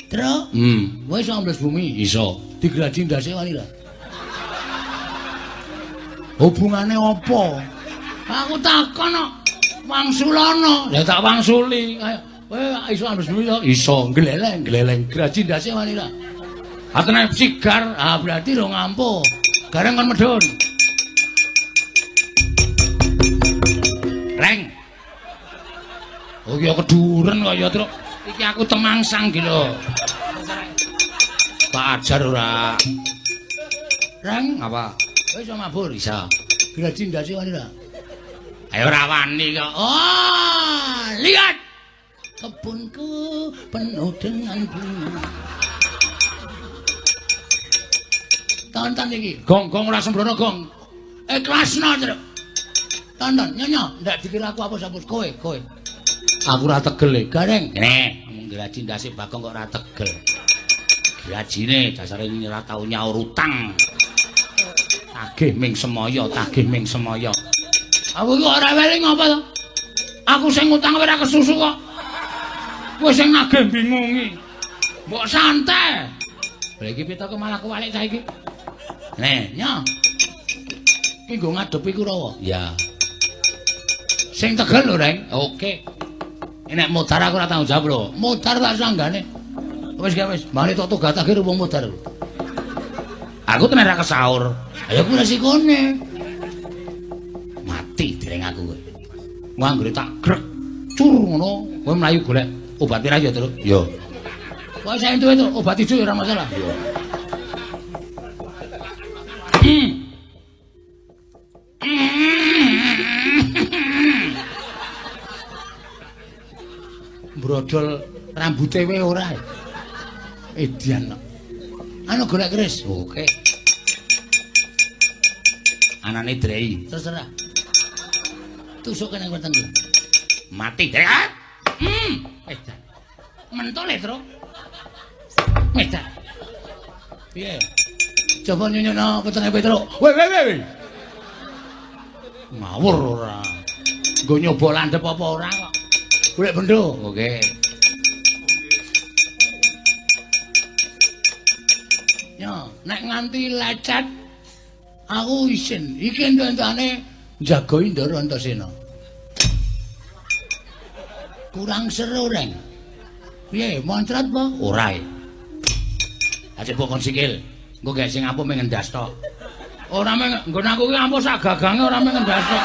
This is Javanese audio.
Terus? Wis ambles bumi iso. Digraji ndase wani lah. Hubungane apa? Aku takon kok. Wangsulana. Ya tak wangsuli. Ayo. Iso ambles bumi iso. Gleleng. Graji ndase wani lah. Atene sigar, berarti ro ngampuh. Gareng kon medhun. Reng. Oh ya keduren kok ya, Truk. Iki aku temangsang iki lho. Tak ajar ora. Reng, apa? Wis iso mabur isa. Graji ndase wani ra. Ayo ora wani kok. Oh, lihat. Kebunku penuh dengan bunga. Tonton iki. Gong ora sembrono gong. Ikhlasno, Truk. Tonton nyonya, ndak dikira aku hapus kowe. Aku ora tegel e, Gareng. Ngene, graji ndase Bagong kok ora tegel. Grajine dasare ora tau nyaur utang. Tagih ming semaya. Aku kok ora weling apa to? Aku sing utang ora kesusu kok. Kowe sing nagih bingungi. Mbok santai. Lha iki pitoke malah kewalik saiki. Nih, nyo. Ki nggo ngadepi Kurawa. Ya. Sing tegel lho, Reng. Oke. Nek modar aku ora tanggung jawab lho. Modar tak sanggane. Wis mari tok tugatake wong modar. Aku tenan ra kesaur. Ayo ku resikone. Mati dereng aku kowe. Nganggure tak grek cur ngono, kowe mlayu golek obat ora ya, Truk? Yo. Kowe saya entuk itu obat ijo ora masalah. Yo. Brodol rambute wae ora. Edian. Anu golek keris. Oke. Anane Drei. Terserah. Tusuk kene wetengku. Mati. Edan. Mentole, Truk. Edan. Piye? Coba nyonyono wetenge Petruk. Weh. Ngawur ora. Nggo nyoba landhep apa ora kok. Golek bendho. Oke. Ya, nek nganti lecet aku isin. Iki entuk-entukane njagoi Ndara Antasena. Kurang seru, Reng. Piye, moncrat apa? Ora. Ajek bokon sikil. Engko gek sing ampuh mengendas tok. Ora nggon aku ki ampuh sak gagange ora mengendas tok.